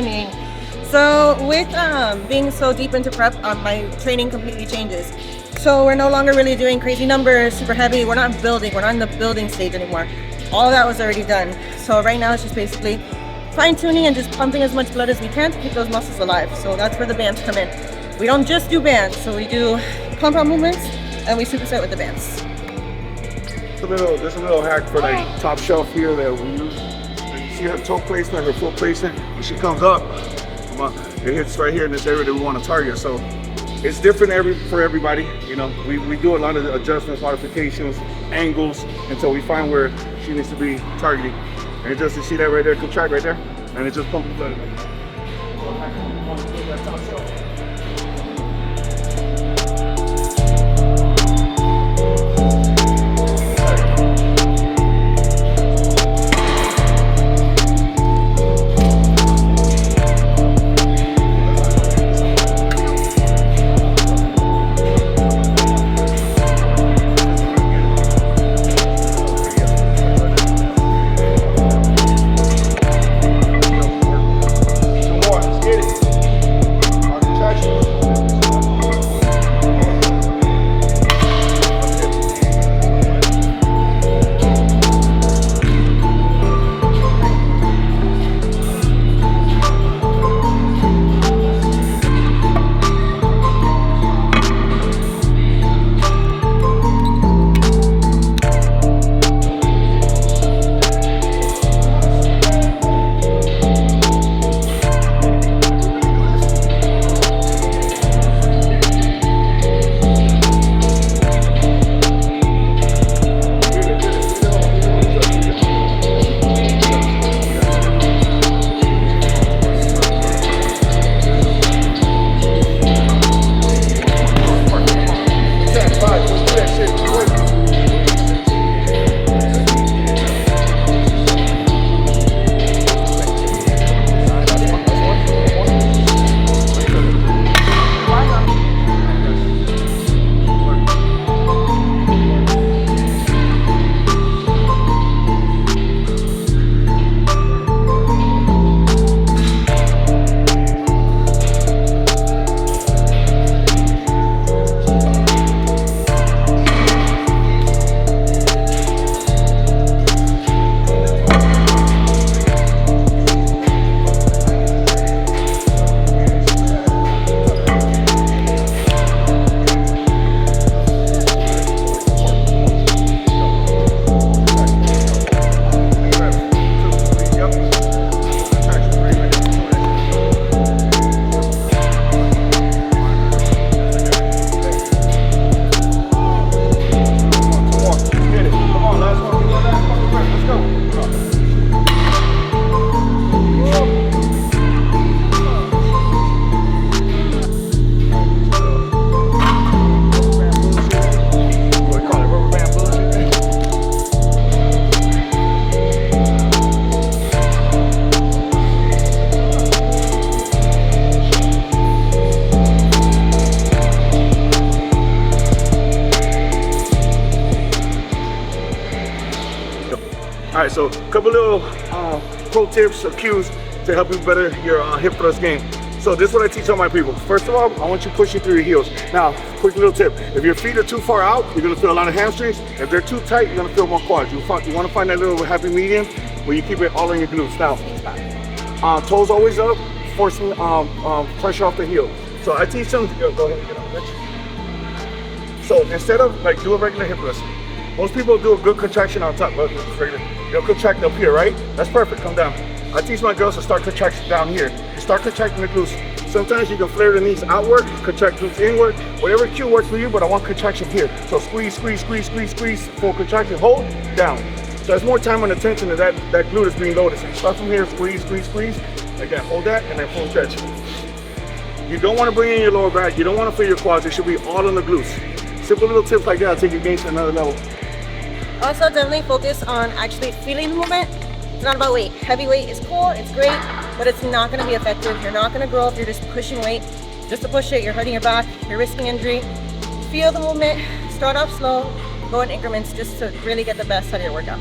training. So with being so deep into prep, my training completely changes. So we're no longer really doing crazy numbers, super heavy. We're not building. We're not in the building stage anymore. All that was already done. So right now it's just basically fine tuning and just pumping as much blood as we can to keep those muscles alive. So that's where the bands come in. We don't just do bands. So we do compound movements and we superset with the bands. There's a little hack for the top shelf here that we use. You see her toe placement, her foot placement. When she comes up, it hits right here in this area that we want to target. So it's different for everybody. You know, we do a lot of adjustments, modifications, angles until we find where she needs to be targeting. And just to see that right there, contract right there, and it just pumps the blood. All right, so a couple little pro tips or cues to help you better your hip thrust game. So this is what I teach all my people. First of all, I want you pushing through your heels. Now, quick little tip. If your feet are too far out, you're gonna feel a lot of hamstrings. If they're too tight, you're gonna feel more quads. You wanna find that little happy medium where you keep it all in your glutes. Now, toes always up, forcing pressure off the heel. So I teach them, go ahead and get up, Rich. So instead of like do a regular hip thrust, most people do a good contraction on top, but they'll contract up here, right? That's perfect, come down. I teach my girls to start contraction down here. You start contracting the glutes. Sometimes you can flare the knees outward, contract glutes inward, whatever cue works for you, but I want contraction here. So squeeze, squeeze, squeeze, squeeze, squeeze, full contraction, hold, down. So there's more time and attention to that glute is being loaded. So you start from here, squeeze, squeeze, squeeze. Again, hold that, and then full stretch. You don't want to bring in your lower back. You don't want to feel your quads. It should be all on the glutes. Simple little tips like that will take your gains to another level. Also, definitely focus on actually feeling the movement. It's not about weight. Heavy weight is cool, it's great, but it's not going to be effective. You're not going to grow if you're just pushing weight. Just to push it, you're hurting your back, you're risking injury. Feel the movement, start off slow, go in increments just to really get the best out of your workout.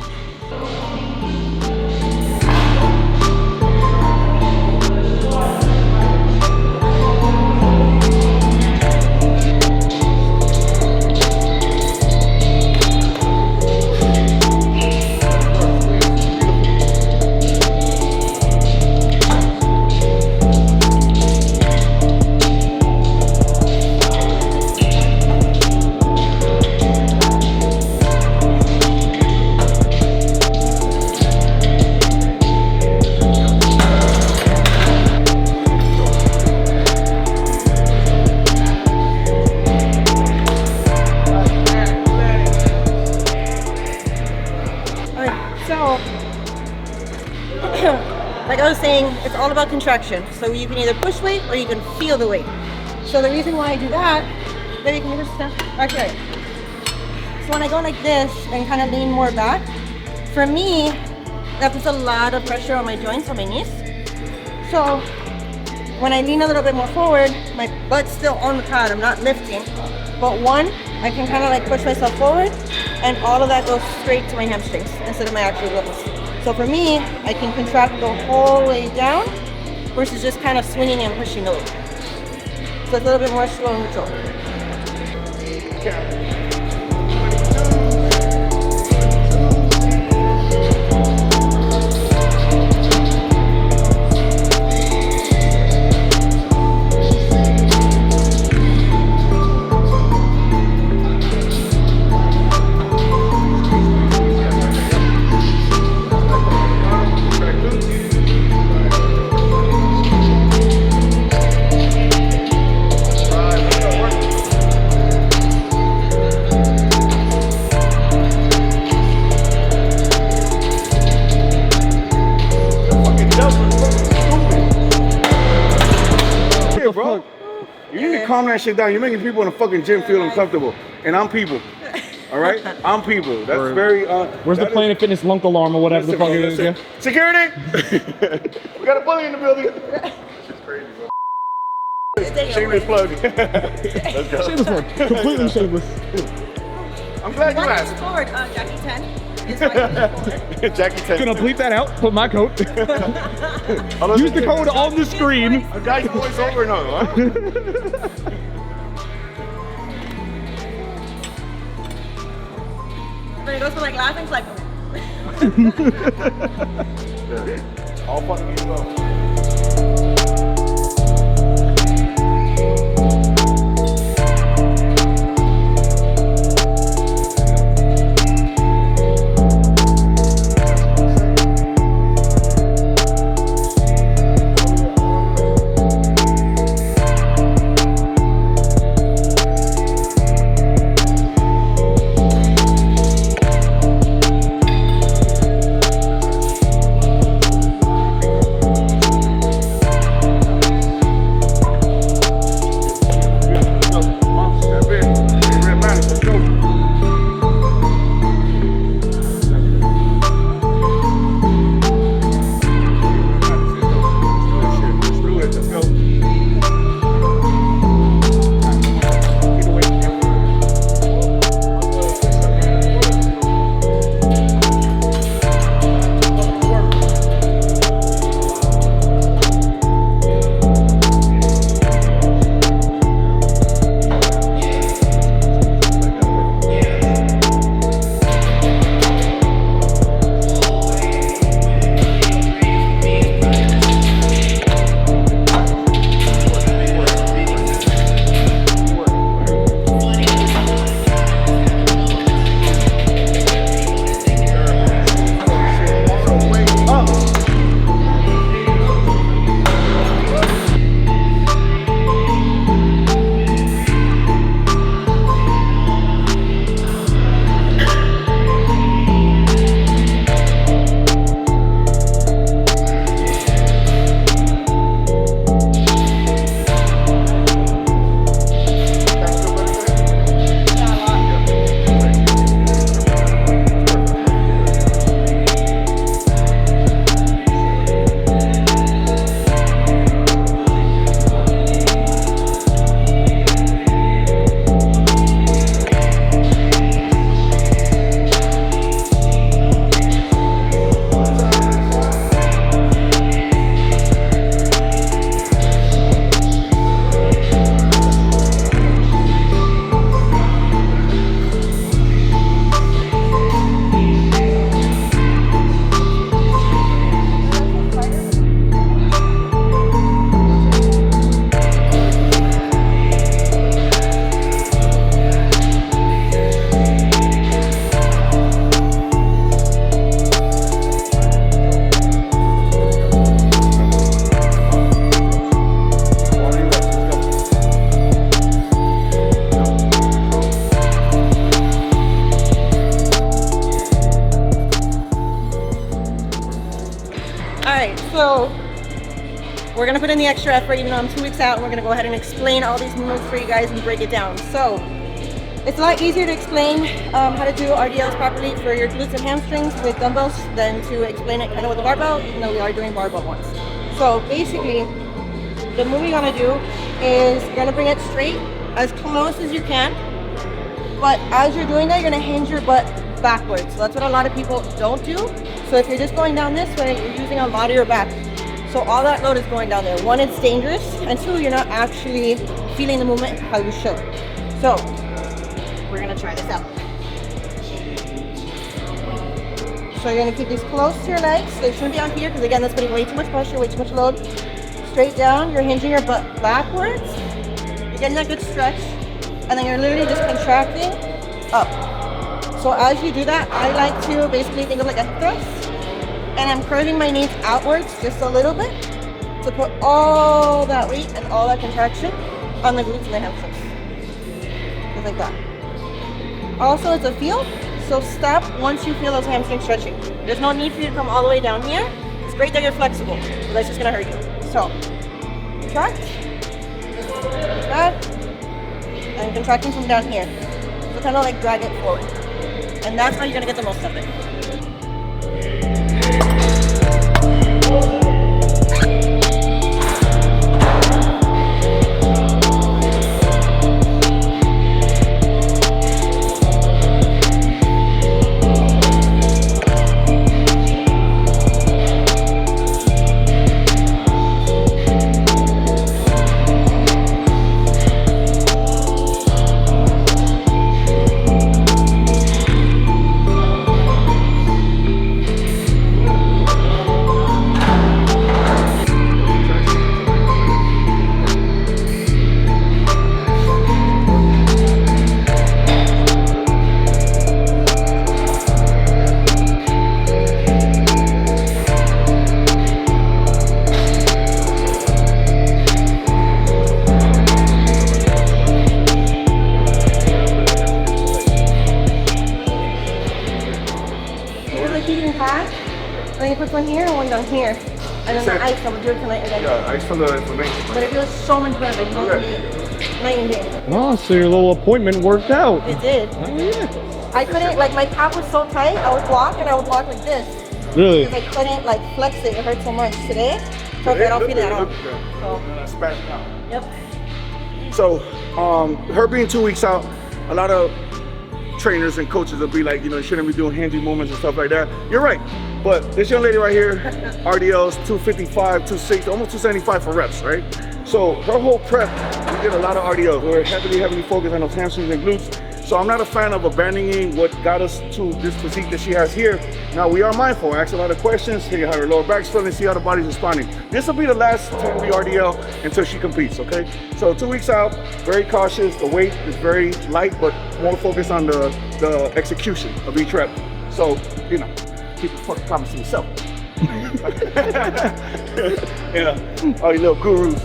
all about contraction. So you can either push weight or you can feel the weight. So the reason why I do that, baby, can you just stand? Okay. So when I go like this and kind of lean more back, for me, that puts a lot of pressure on my joints, on my knees. So when I lean a little bit more forward, my butt's still on the pad, I'm not lifting. But one, I can kind of like push myself forward and all of that goes straight to my hamstrings instead of my actual glutes. So for me, I can contract the whole way down versus just kind of swinging and pushing the weight. So it's a little bit more slow and neutral. Bro, you need to calm that shit down. You're making people in the fucking gym feel uncomfortable, and I'm people. All right, I'm people. That's very. Where's the Planet Fitness lunk alarm or whatever the fuck it is? Yeah. Security. We got a bully in the building. It's crazy, bro. Shameless plug. Let's go. Shameless plug. Completely shameless. I'm glad you asked. Forward, Jacky 10. Jacky 10. Gonna bleep that out. Put my code. Use the code on the screen. A guy's voice over and over, huh? But it goes from like laughing to like. All fun and well. gonna put in the extra effort, even though I'm 2 weeks out, and we're gonna go ahead and explain all these movements for you guys and break it down. So it's a lot easier to explain how to do RDLs properly for your glutes and hamstrings with dumbbells than to explain it kind of with a barbell, even though we are doing barbell ones. So basically, the move you're gonna do is you're gonna bring it straight as close as you can, but as you're doing that, you're gonna hinge your butt backwards. So that's what a lot of people don't do. So if you're just going down this way, you're using a lot of your back. So all that load is going down there. One, it's dangerous, and two, you're not actually feeling the movement how you should. So we're gonna try this out. So you're gonna keep these close to your legs. They shouldn't be on here because again, that's putting way too much pressure, way too much load. Straight down, you're hinging your butt backwards. You're getting that good stretch, and then you're literally just contracting up. So as you do that, I like to basically think of like a thrust, and I'm curving my knees outwards just a little bit to put all that weight and all that contraction on the glutes and the hamstrings. Just like that. Also, it's a feel, so stop once you feel those hamstrings stretching. There's no need for you to come all the way down here. It's great that you're flexible, but that's just gonna hurt you. So, contract, like that, and contracting from down here. So kind of like drag it forward. And that's how you're gonna get the most of it. And then you put one here and one down here. And then the ice, I'm gonna do it tonight again. Yeah, ice from the inflammation. But it feels so much better. Like night and day. Oh, so your little appointment worked out. It did. Oh, yeah. I couldn't, like my calf was so tight, I would walk and I would walk like this. Really? Because I couldn't like flex it, it hurt so much. Today, so I don't feel it at all. So, Spasmed out. yep. So, her being 2 weeks out, a lot of trainers and coaches will be like, you know, you shouldn't be doing handy movements and stuff like that. You're right. But this young lady right here, RDLs 255, 260, almost 275 for reps, right? So her whole prep, we did a lot of RDLs. We're heavily focused on those hamstrings and glutes. So I'm not a fan of abandoning what got us to this physique that she has here. Now we are mindful, ask a lot of questions, see how her lower back's feeling, see how the body's responding. This will be the last 10 RDL until she competes, okay? So 2 weeks out, very cautious. The weight is very light, but more focused on the execution of each rep. So, you know, keep the fucking promise to yourself. Yeah, all you little gurus.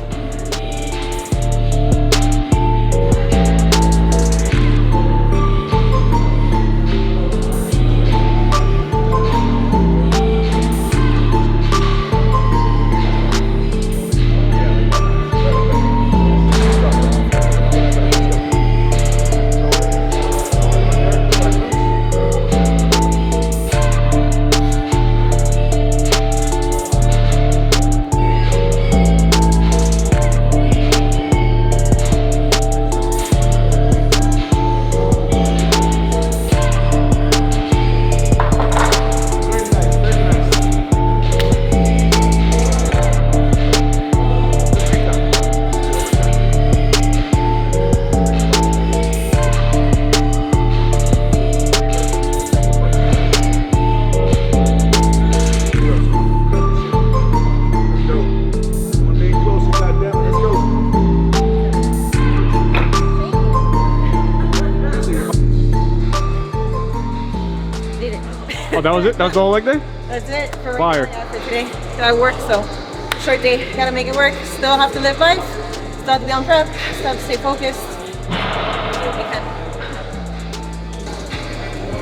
Oh, that was it? That was the whole leg day? That's it for Fire. for today. I work, so short day. Gotta make it work. Still have to live life. Still have to be on prep. Still have to stay focused.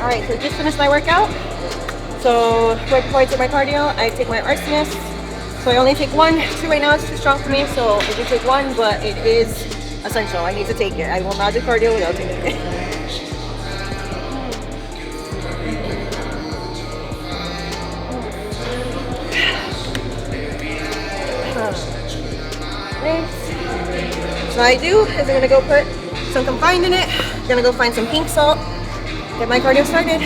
All right, so just finished my workout. So right before I take my cardio, I take my Arsonist. So I only take 1. 2 right now is too strong for me, so I do take 1, but it is essential. I need to take it. I will not do cardio without taking it. So what I do is I'm gonna go put some confined in it. I'm gonna go find some pink salt, get my cardio started.